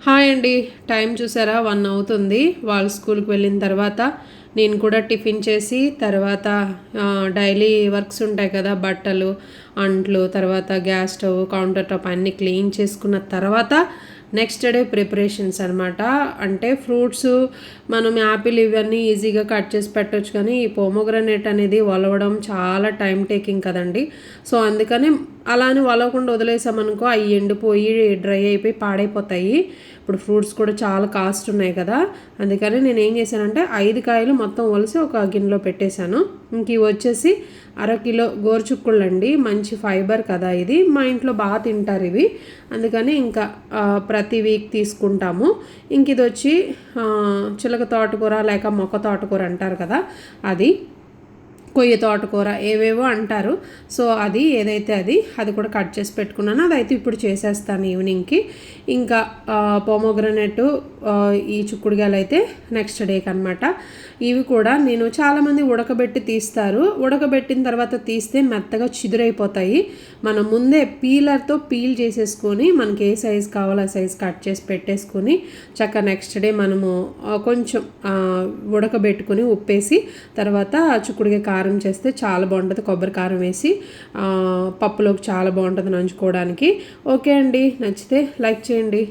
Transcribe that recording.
Hi అండి. Time చూసారా 1 అవుతుంది. వాళ్ళు స్కూల్‌కి వెళ్ళిన తర్వాత నేను కూడా టిఫిన్ చేసి తర్వాత డైలీ వర్క్స్ ఉంటాయి కదా! బట్టలు, అంట్లు, తర్వాత గ్యాస్ స్టవ్, కౌంటర్ టాప్ అన్నీ క్లీన్ చేసుకున్న తర్వాత నెక్స్ట్ డే ప్రిపరేషన్స్ అనమాట. అంటే ఫ్రూట్స్ మనం యాపిల్ ఇవన్నీ ఈజీగా కట్ చేసి పెట్టొచ్చు, కానీ ఈ పోమోగ్రనేట్ అనేది ఒలవడం చాలా టైం టేకింగ్ కదండీ! సో, అందుకని అలా అని ఒలవకుండా వదిలేసామనుకో అవి ఎండిపోయి, డ్రై అయిపోయి పాడైపోతాయి. ఇప్పుడు ఫ్రూట్స్ కూడా చాలా కాస్ట్ ఉన్నాయి కదా! అందుకని నేనేం చేశానంటే 5 కాయలు మొత్తం ఒలిసి ఒక గిన్నెలో పెట్టేశాను. ఇంక ఇవి వచ్చేసి అరకిలో గోరుచిక్కుళ్ళండి. మంచి ఫైబర్ కదా ఇది. మా ఇంట్లో బాగా తింటారు ఇవి. అందుకని ఇంకా ప్రతి వీక్ తీసుకుంటాము. ఇంక ఇదొచ్చి చిలక తోటకూర లేక మొక్క తోటకూర అంటారు కదా! అది. కొయ్య తోటకూర ఏవేవో అంటారు. సో, అది ఏదైతే అది కూడా కట్ చేసి పెట్టుకున్నాను. అదైతే ఇప్పుడు చేసేస్తాను ఈవినింగ్‌కి. ఇంకా పోమోగ్రనేటు ఈ చిక్కుడుగాయలు అయితే నెక్స్ట్ డేకి అనమాట. ఇవి కూడా నేను చాలామంది ఉడకబెట్టి తీస్తారు. ఉడకబెట్టిన తర్వాత తీస్తే మెత్తగా చిదురైపోతాయి. మనం ముందే పీలర్తో పీల్ చేసేసుకొని మనకి ఏ సైజ్ కావాలో ఆ సైజ్ కట్ చేసి పెట్టేసుకొని చక్కగా నెక్స్ట్ డే మనము కొంచెం ఉడకబెట్టుకొని ఉప్పేసి తర్వాత చిక్కుడుగాయ కారం చేస్తే చాలా బాగుంటుంది. కొబ్బరి కారం వేసి పప్పులోకి చాలా బాగుంటుంది నంచుకోవడానికి. ఓకే అండి, నచ్చితే లైక్ చేయండి.